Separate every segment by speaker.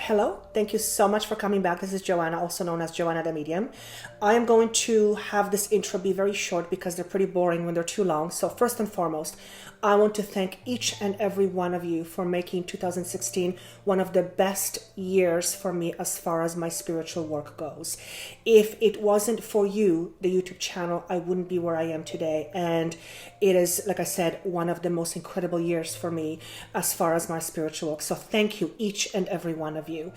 Speaker 1: Hello, thank you so much for coming back. This is Joanna, also known as Joanna the Medium. I am going to have this intro be very short because they're pretty boring when they're too long. So first and foremost, I want to thank each and every one of you for making 2016 one of the best years for me as far as my spiritual work goes. If it wasn't for you, the YouTube channel, I wouldn't be where I am today. And it is, like I said, one of the most incredible years for me as far as my spiritual work. So thank you, each and every one of you.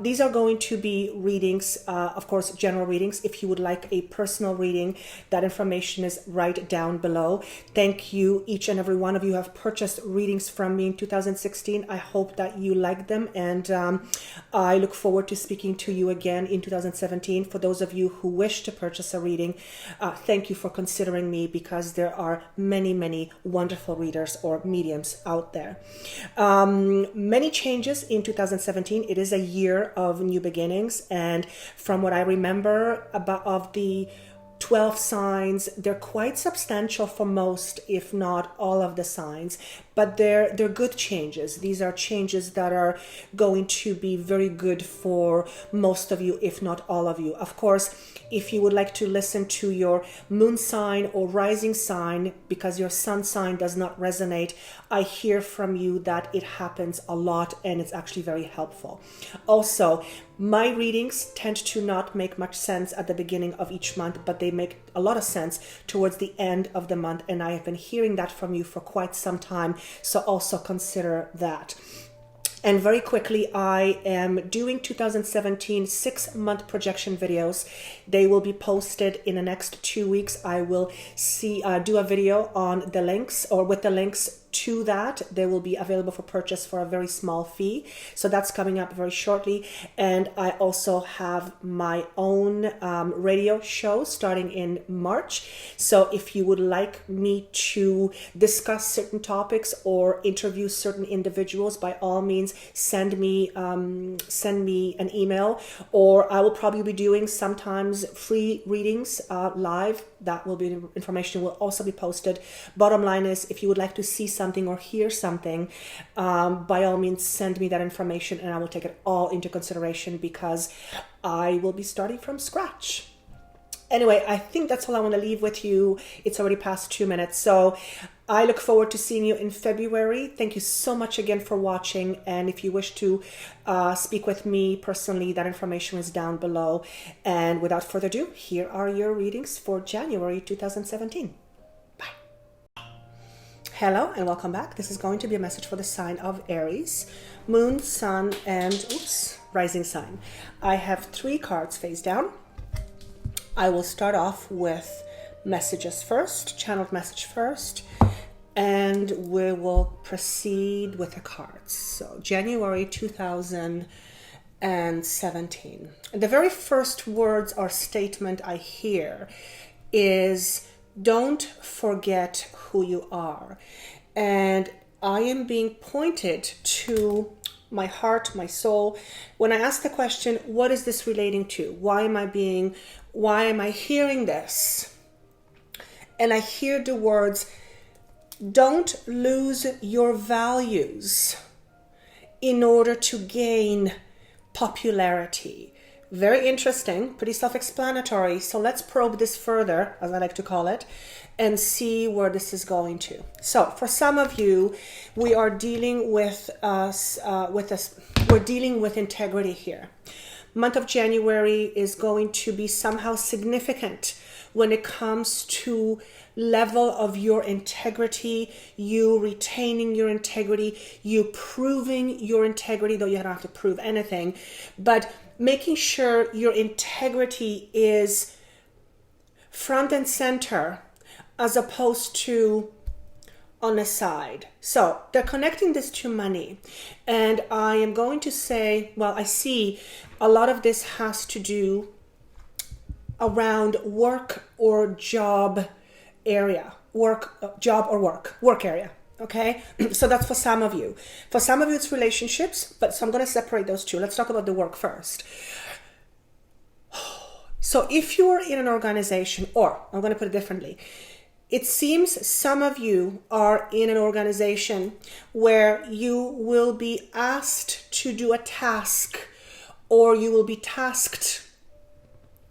Speaker 1: These are going to be readings, of course, general readings. If you would like a personal reading, that information is right down below. Thank you, each and every one of you who have purchased readings from me in 2016. I hope that you like them, and I look forward to speaking to you again in 2017. For those of you who wish to purchase a reading, thank you for considering me, because there are many, many wonderful readers or mediums out there. Many changes in 2017. It is a year of new beginnings, and from what I remember of the 12 signs, they're quite substantial for most, if not all of the signs, but they're good changes. These are changes that are going to be very good for most of you, if not all of you. Of course, if you would like to listen to your moon sign or rising sign because your sun sign does not resonate, I hear from you that it happens a lot and it's actually very helpful. Also, my readings tend to not make much sense at the beginning of each month, but they make a lot of sense towards the end of the month, and I have been hearing that from you for quite some time, so also consider that. And very quickly, I am doing 2017 6-month projection videos. They will be posted in the next 2 weeks. I will do a video on the links, or with the links to that. They will be available for purchase for a very small fee. So that's coming up very shortly. And I also have my own radio show starting in March. So if you would like me to discuss certain topics or interview certain individuals, by all means, send me an email, or I will probably be doing sometimes free readings live. That will be information will also be posted. Bottom line is, if you would like to see something or hear something, by all means send me that information and I will take it all into consideration, because I will be starting from scratch. Anyway, I think that's all I want to leave with you. It's already past 2 minutes. So I look forward to seeing you in February. Thank you so much again for watching. And if you wish to speak with me personally, that information is down below. And without further ado, here are your readings for January 2017. Bye. Hello and welcome back. This is going to be a message for the sign of Aries, moon, sun, and rising sign. I have 3 cards face down. I will start off with messages first, channeled message first, and we will proceed with the cards. So January 2017. The very first words or statement I hear is, don't forget who you are. And I am being pointed to my heart, my soul. When I ask the question, what is this relating to? Why am I hearing this? And I hear the words, don't lose your values in order to gain popularity. Very interesting, pretty self-explanatory. So let's probe this further, as I like to call it, and see where this is going to. So for some of you, we are dealing with we're dealing with integrity here. Month of January is going to be somehow significant when it comes to level of your integrity, you retaining your integrity, you proving your integrity, though you don't have to prove anything, but making sure your integrity is front and center as opposed to on the side. So they're connecting this to money. And I am going to say, well, I see a lot of this has to do around work or job area, work area. Okay. So that's for some of you. For some of you, it's relationships, but so I'm going to separate those two. Let's talk about the work first. So if you're in an organization, or I'm going to put it differently, It seems some of you are in an organization where you will be asked to do a task, or you will be tasked,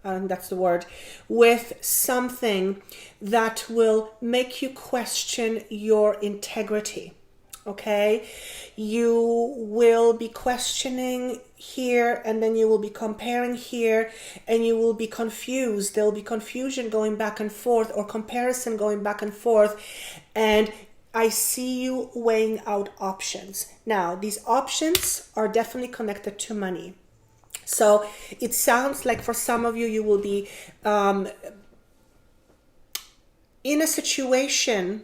Speaker 1: that's the word, with something that will make you question your integrity. Okay, you will be questioning here, and then you will be comparing here, and you will be confused. There will be confusion going back and forth, or comparison going back and forth, and I see you weighing out options. Now, these options are definitely connected to money. So it sounds like for some of you, you will be in a situation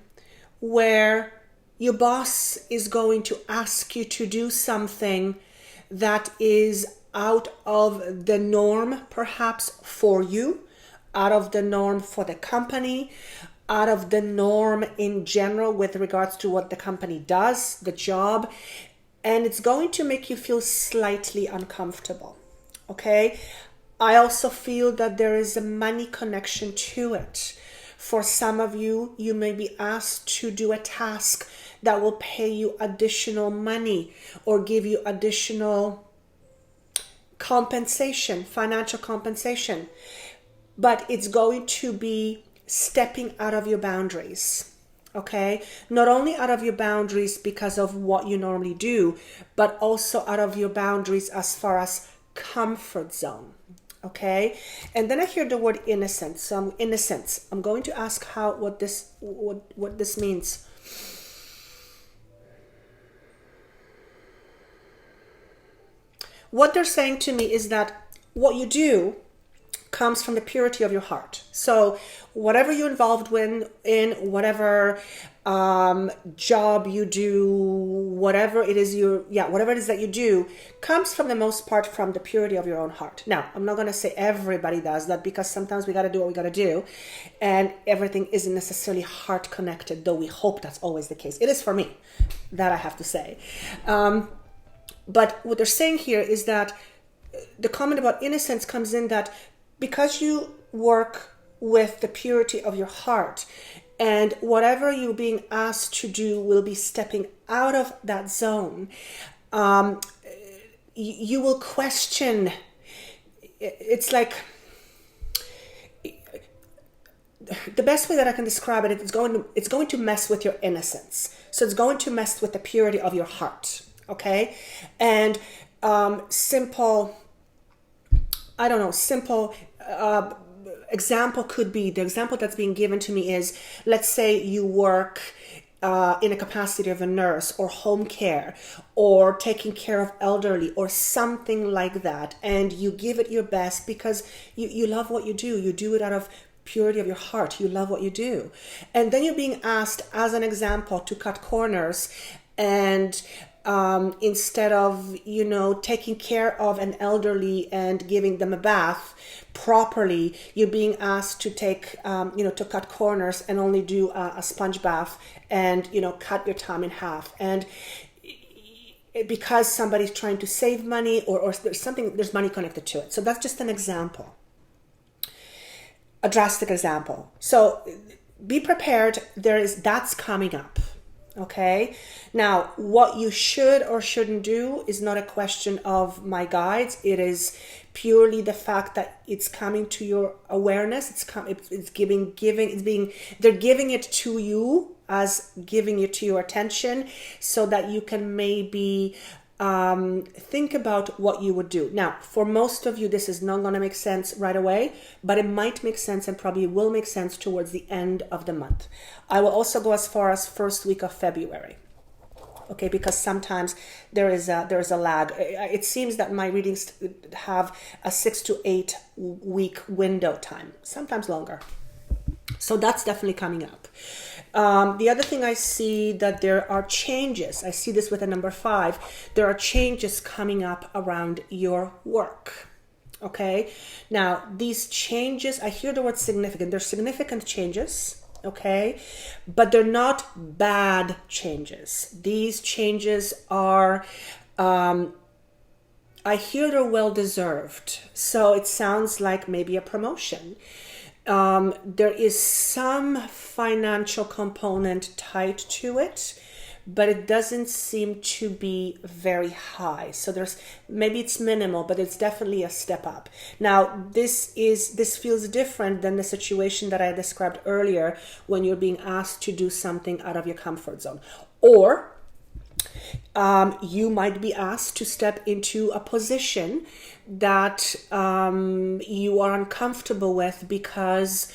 Speaker 1: where your boss is going to ask you to do something that is out of the norm, perhaps for you, out of the norm for the company, out of the norm in general with regards to what the company does, the job, and it's going to make you feel slightly uncomfortable. Okay? I also feel that there is a money connection to it. For some of you, you may be asked to do a task that will pay you additional money or give you additional compensation, financial compensation. But it's going to be stepping out of your boundaries. Okay? Not only out of your boundaries because of what you normally do, but also out of your boundaries as far as comfort zone. Okay, and then I hear the word innocence. So innocence. I'm going to ask what this means. What they're saying to me is that what you do comes from the purity of your heart. So whatever you're involved in whatever job you do, whatever it is that you do, comes from the most part from the purity of your own heart. Now, I'm not going to say everybody does that, because sometimes we got to do what we got to do, and everything isn't necessarily heart connected, though we hope that's always the case. It is for me, that I have to say. But what they're saying here is that the comment about innocence comes in that because you work with the purity of your heart, and whatever you're being asked to do will be stepping out of that zone, you will question. It's like, the best way that I can describe it, it's going to mess with your innocence. So it's going to mess with the purity of your heart. Okay? And simple example could be, the example that's being given to me is, let's say you work in a capacity of a nurse or home care or taking care of elderly or something like that, and you give it your best because you love what you do. You do it out of purity of your heart. You love what you do. And then you're being asked, as an example, to cut corners, and instead of, taking care of an elderly and giving them a bath properly, you're being asked to take, to cut corners and only do a sponge bath and, cut your time in half. And because somebody's trying to save money or there's money connected to it. So that's just an example, a drastic example. So be prepared. That's coming up. Okay. Now, what you should or shouldn't do is not a question of my guides. It is purely the fact that it's coming to your awareness. They're giving it to you, as giving it to your attention, so that you can maybe think about what you would do. Now, for most of you, this is not going to make sense right away, but it might make sense, and probably will make sense towards the end of the month. I will also go as far as first week of February. Okay, because sometimes there is a lag. It seems that my readings have a 6 to 8 week window time, sometimes longer. So that's definitely coming up. The other thing I see, that there are changes. I see this with a number 5. There are changes coming up around your work. Okay. Now, these changes, I hear the word significant. They're significant changes. Okay. But they're not bad changes. These changes are, I hear they're well deserved. So it sounds like maybe a promotion. There is some financial component tied to it, but it doesn't seem to be very high. So maybe it's minimal, but it's definitely a step up. Now, this feels different than the situation that I described earlier when you're being asked to do something out of your comfort zone. Or you might be asked to step into a position that you are uncomfortable with because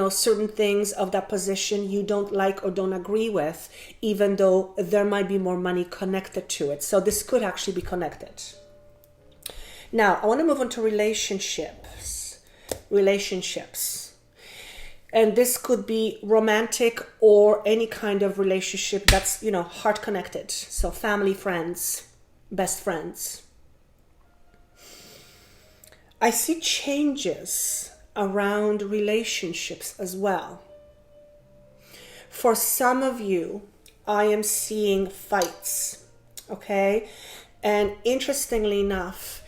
Speaker 1: certain things of that position you don't like or don't agree with, even though there might be more money connected to it. So this could actually be connected. Now, I want to move on to relationships. And this could be romantic or any kind of relationship that's, heart connected. So family, friends, best friends. I see changes around relationships as well. For some of you, I am seeing fights, okay? And interestingly enough,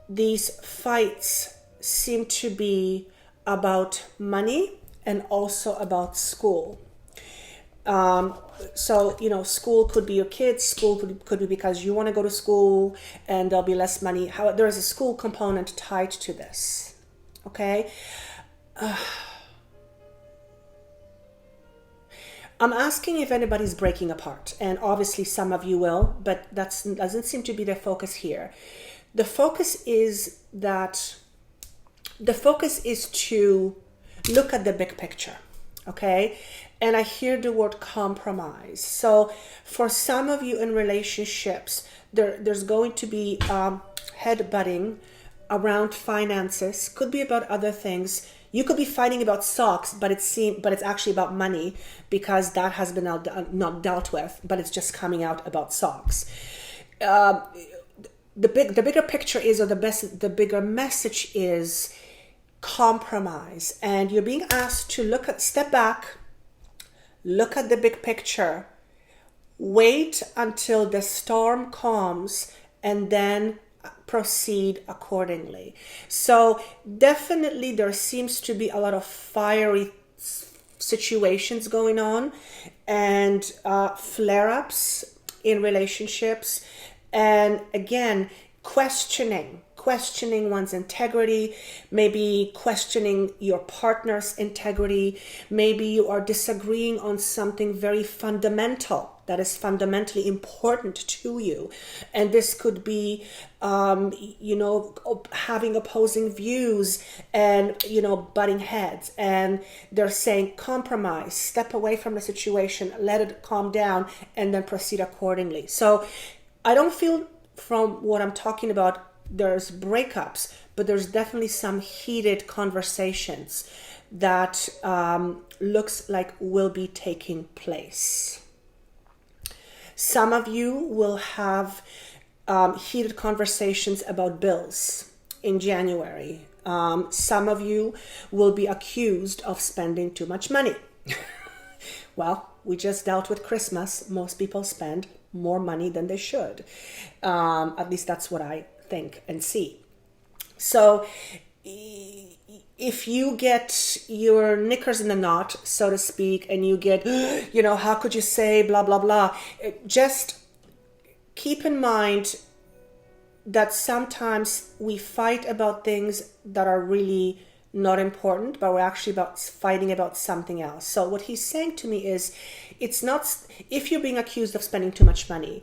Speaker 1: these fights seem to be about money and also about school. So, school could be your kids, school could be because you want to go to school and there'll be less money. There is a school component tied to this, okay? I'm asking if anybody's breaking apart, and obviously some of you will, but that doesn't seem to be the focus here. The focus is to look at the big picture, okay? And I hear the word compromise. So for some of you in relationships, there's going to be headbutting around finances. Could be about other things. You could be fighting about socks, but it's actually about money because that has been not dealt with, but it's just coming out about socks. The bigger picture is, or the bigger message is compromise, and you're being asked to step back, look at the big picture, wait until the storm calms, and then proceed accordingly. So definitely there seems to be a lot of fiery situations going on and flare-ups in relationships, and again questioning one's integrity, maybe questioning your partner's integrity. Maybe you are disagreeing on something very fundamental that is fundamentally important to you. And this could be, having opposing views and, butting heads. And they're saying compromise, step away from the situation, let it calm down, and then proceed accordingly. So I don't feel from what I'm talking about there's breakups, but there's definitely some heated conversations that looks like will be taking place. Some of you will have heated conversations about bills in January. Some of you will be accused of spending too much money. Well, we just dealt with Christmas. Most people spend more money than they should. At least that's what I think and see. So if you get your knickers in a knot, so to speak, and you get, how could you say blah, blah, blah, just keep in mind that sometimes we fight about things that are really not important, but we're actually fighting about something else. So what he's saying to me is, it's not, if you're being accused of spending too much money,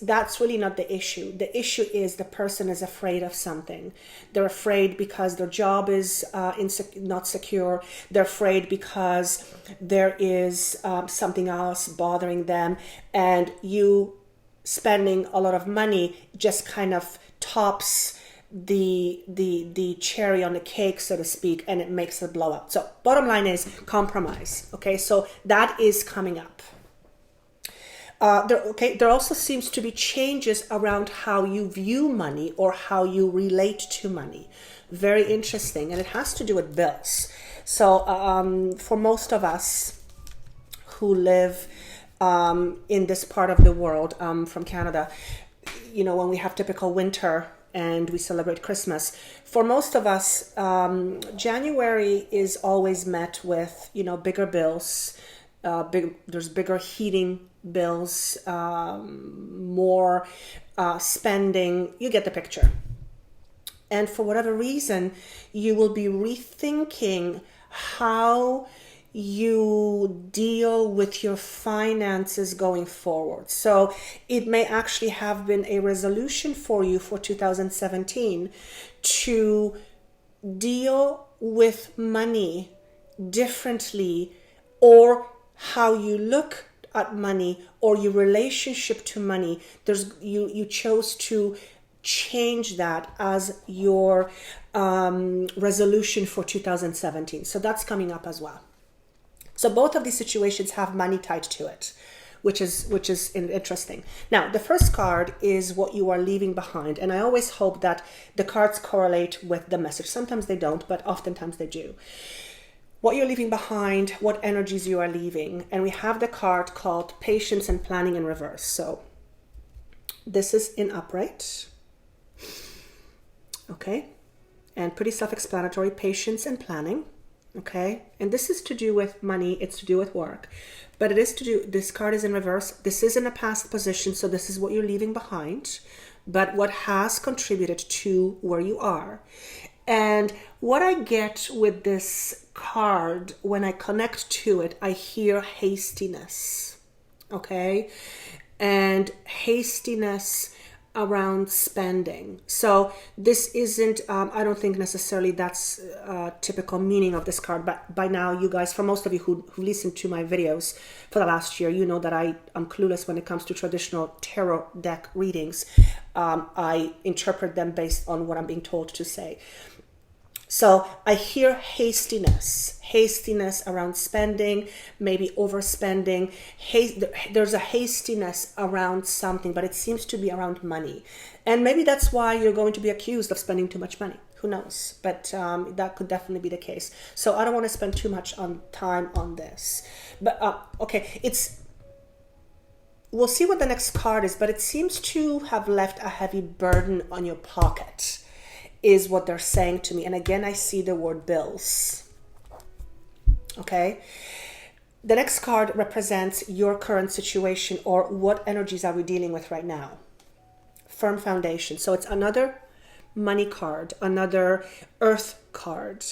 Speaker 1: that's really not the issue. The issue is the person is afraid of something. They're afraid because their job is not secure. They're afraid because there is something else bothering them, and you spending a lot of money just kind of tops the cherry on the cake, so to speak, and it makes it blow up. So bottom line is compromise. Okay, so that is coming up. There also seems to be changes around how you view money or how you relate to money. Very interesting, and it has to do with bills. So for most of us who live in this part of the world, from Canada, when we have typical winter and we celebrate Christmas. For most of us, January is always met with, bigger bills. There's bigger heating bills, more spending. You get the picture. And for whatever reason, you will be rethinking how you deal with your finances going forward. So it may actually have been a resolution for you for 2017 to deal with money differently, or how you look at money, or your relationship to money. You chose to change that as your resolution for 2017. So that's coming up as well. So both of these situations have money tied to it, which is interesting. Now, the first card is what you are leaving behind. And I always hope that the cards correlate with the message. Sometimes they don't, but oftentimes they do. What you're leaving behind, what energies you are leaving. And we have the card called Patience and Planning in reverse. So this is in upright. Okay. And pretty self-explanatory, patience and planning. Okay, and this is to do with money, it's to do with work, but this card is in reverse. This is in a past position, so this is what you're leaving behind, but what has contributed to where you are. And what I get with this card, when I connect to it, I hear hastiness. Okay, and hastiness around spending. So this isn't, I don't think necessarily that's a typical meaning of this card, but by now you guys, for most of you who listened to my videos for the last year, you know that I'm clueless when it comes to traditional tarot deck readings. I interpret them based on what I'm being told to say. So I hear hastiness around spending, maybe overspending. There's a hastiness around something, but it seems to be around money. And maybe that's why you're going to be accused of spending too much money. Who knows? But that could definitely be the case. So I don't want to spend too much time on this. But okay, we'll see what the next card is, but it seems to have left a heavy burden on your pocket, is what they're saying to me. And again, I see the word bills. Okay. The next card represents your current situation, or what energies are we dealing with right now. Firm foundation. So it's another money card, another earth card.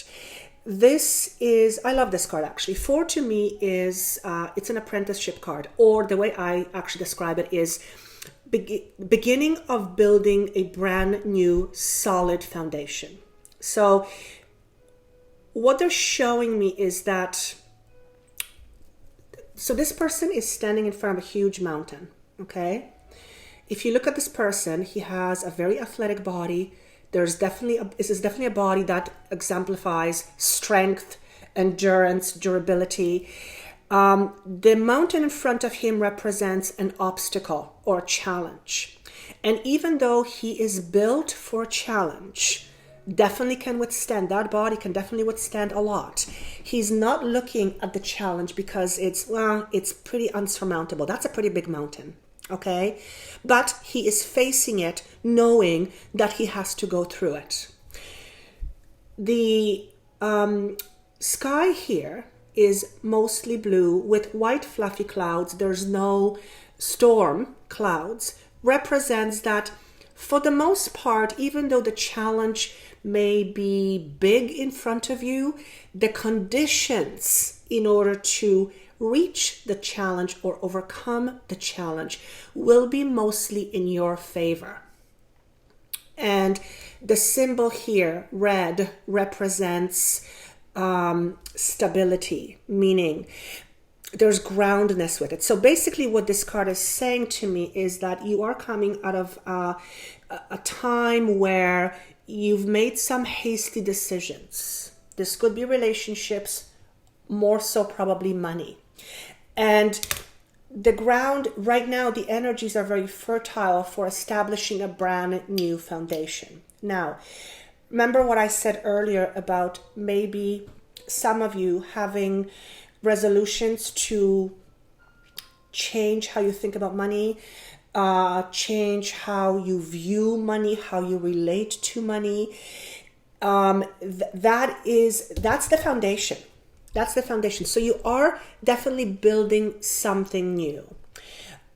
Speaker 1: This is, I love this card actually. 4 to me is, it's an apprenticeship card, or the way I actually describe it is beginning of building a brand new solid foundation. So what they're showing me is that, so this person is standing in front of a huge mountain. Okay. If you look at this person, he has a very athletic body. This is definitely a body that exemplifies strength, endurance, durability. The mountain in front of him represents an obstacle or a challenge. And even though he is built for a challenge, definitely can withstand, that body can definitely withstand a lot. He's not looking at the challenge because it's pretty unsurmountable. That's a pretty big mountain. Okay. But he is facing it knowing that he has to go through it. The sky here is mostly blue with white fluffy clouds. There's no storm clouds. Represents that for the most part, even though the challenge may be big in front of you, the conditions in order to reach the challenge or overcome the challenge will be mostly in your favor. And the symbol here, red, represents stability, meaning there's groundedness with it. So basically what this card is saying to me is that you are coming out of a time where you've made some hasty decisions. This could be relationships, more so probably money. And the ground right now, the energies are very fertile for establishing a brand new foundation. Now, remember what I said earlier about maybe some of you having resolutions to change how you think about money. change how you view money, how you relate to money. That's the foundation. That's the foundation. So you are definitely building something new.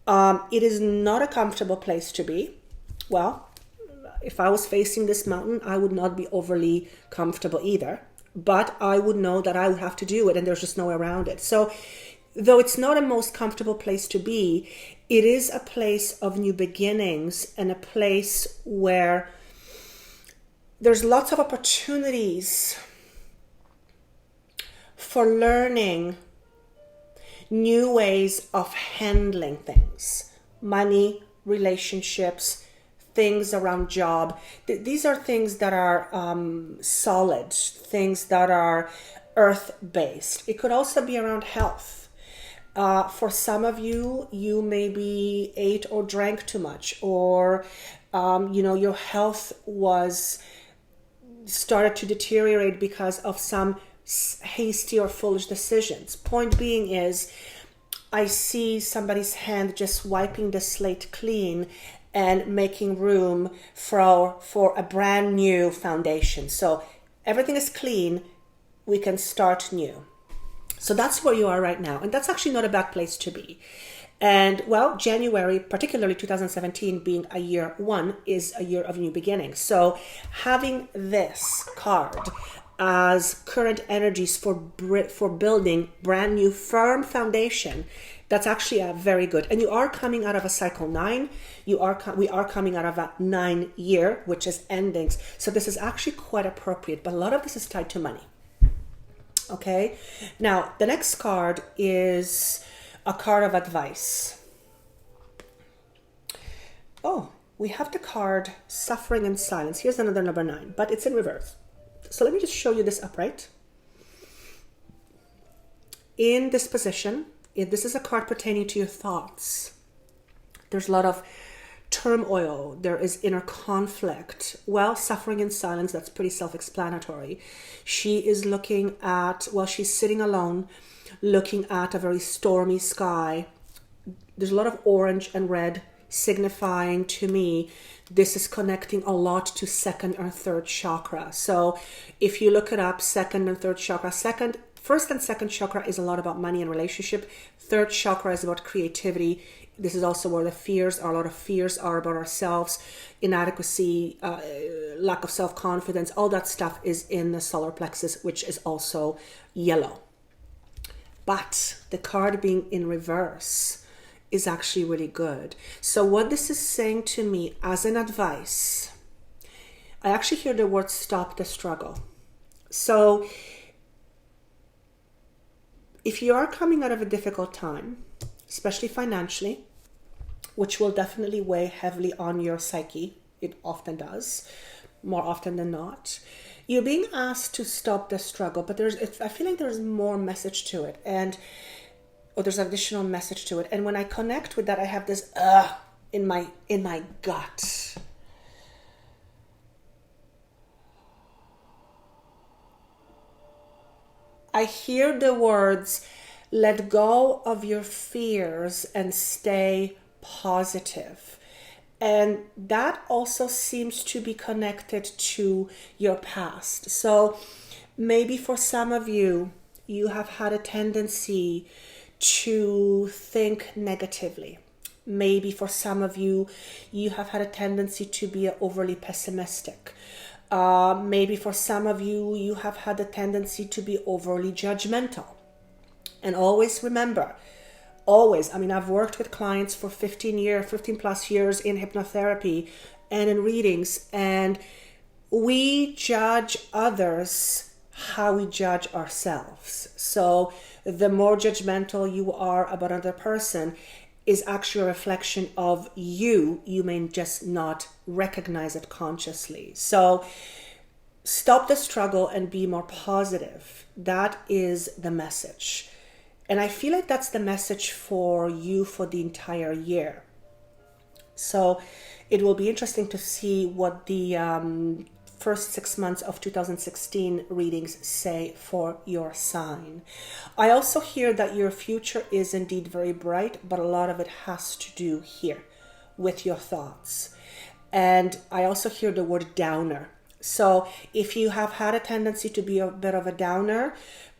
Speaker 1: It is not a comfortable place to be. Well, if I was facing this mountain, I would not be overly comfortable either. But I would know that I would have to do it, and there's just no way around it. So though it's not a most comfortable place to be, it is a place of new beginnings and a place where there's lots of opportunities for learning new ways of handling things. Money, relationships, things around job. These are things that are solid, things that are earth-based. It could also be around health. For some of you, you maybe ate or drank too much, or your health started to deteriorate because of some hasty or foolish decisions. Point being is, I see somebody's hand just wiping the slate clean and making room for a brand new foundation. So everything is clean, we can start new. So that's where you are right now. And that's actually not a bad place to be. And well, January, particularly 2017 being a year one, is a year of new beginnings. So having this card as current energies for building brand new firm foundation, that's actually a very good. And you are coming out of a cycle 9. We are coming out of a 9 year, which is endings. So this is actually quite appropriate, but a lot of this is tied to money. Okay. Now the next card is a card of advice. Oh, we have the card Suffering in Silence. Here's another number 9, but it's in reverse. So let me just show you this upright. In this position, this is a card pertaining to your thoughts. There's a lot of turmoil. There is inner conflict. Well, suffering in silence, that's pretty self-explanatory. She is looking at, she's sitting alone, looking at a very stormy sky. There's a lot of orange and red, signifying to me this is connecting a lot to second or third chakra. So if you look it up, second and third chakra, first and second chakra is a lot about money and relationship. Third chakra is about creativity. This is also where a lot of fears are about ourselves, inadequacy, lack of self-confidence. All that stuff is in the solar plexus, which is also yellow. But the card being in reverse is actually really good. So what this is saying to me as an advice, I actually hear the word stop the struggle. So if you are coming out of a difficult time, especially financially, which will definitely weigh heavily on your psyche, it often does, more often than not, you're being asked to stop the struggle, but I feel like there's more message to it, or there's additional message to it. And when I connect with that, I have this in my gut. I hear the words, let go of your fears and stay positive. And that also seems to be connected to your past. So maybe for some of you, you have had a tendency to think negatively. Maybe for some of you, you have had a tendency to be overly pessimistic. Maybe for some of you, you have had a tendency to be overly judgmental. And always remember, I've worked with clients for 15 plus years in hypnotherapy and in readings, and we judge others how we judge ourselves. So the more judgmental you are about another person is actually a reflection of you. You may just not recognize it consciously. So stop the struggle and be more positive. That is the message. And I feel like that's the message for you for the entire year. So it will be interesting to see what the first 6 months of 2016 readings say for your sign. I also hear that your future is indeed very bright, but a lot of it has to do here with your thoughts. And I also hear the word downer. So if you have had a tendency to be a bit of a downer,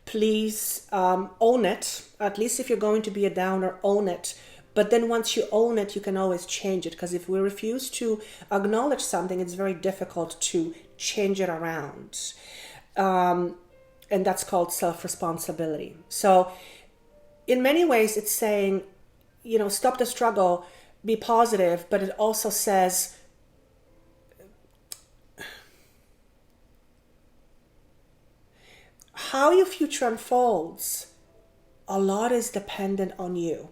Speaker 1: please own it. At least if you're going to be a downer, own it. But then once you own it, you can always change it. Because if we refuse to acknowledge something, it's very difficult to change it around. And that's called self-responsibility. So in many ways, it's saying, stop the struggle, be positive, but it also says, how your future unfolds, a lot is dependent on you,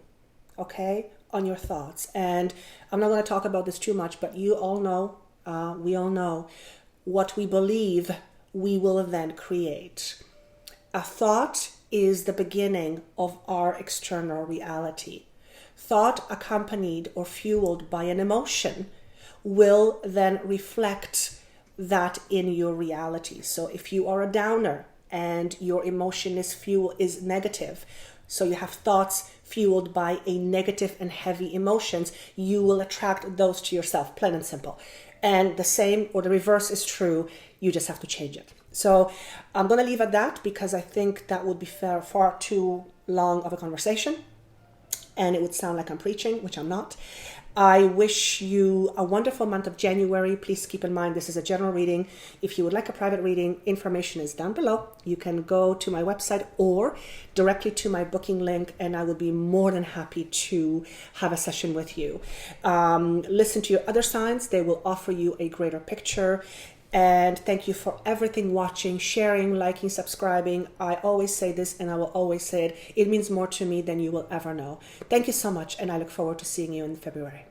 Speaker 1: okay? On your thoughts. And I'm not going to talk about this too much, but you all know, we all know, what we believe, we will then create. A thought is the beginning of our external reality. Thought accompanied or fueled by an emotion will then reflect that in your reality. So if you are a downer and your emotion is negative, so you have thoughts fueled by a negative and heavy emotions, you will attract those to yourself, plain and simple. And the same or the reverse is true. You just have to change it. So I'm going to leave at that because I think that would be far too long of a conversation. And it would sound like I'm preaching, which I'm not. I wish you a wonderful month of January. Please keep in mind, this is a general reading. If you would like a private reading, information is down below. You can go to my website or directly to my booking link, and I will be more than happy to have a session with you. Listen to your other signs. They will offer you a greater picture. And thank you for everything, watching, sharing, liking, subscribing. I always say this and I will always say it. It means more to me than you will ever know. Thank you so much, and I look forward to seeing you in February.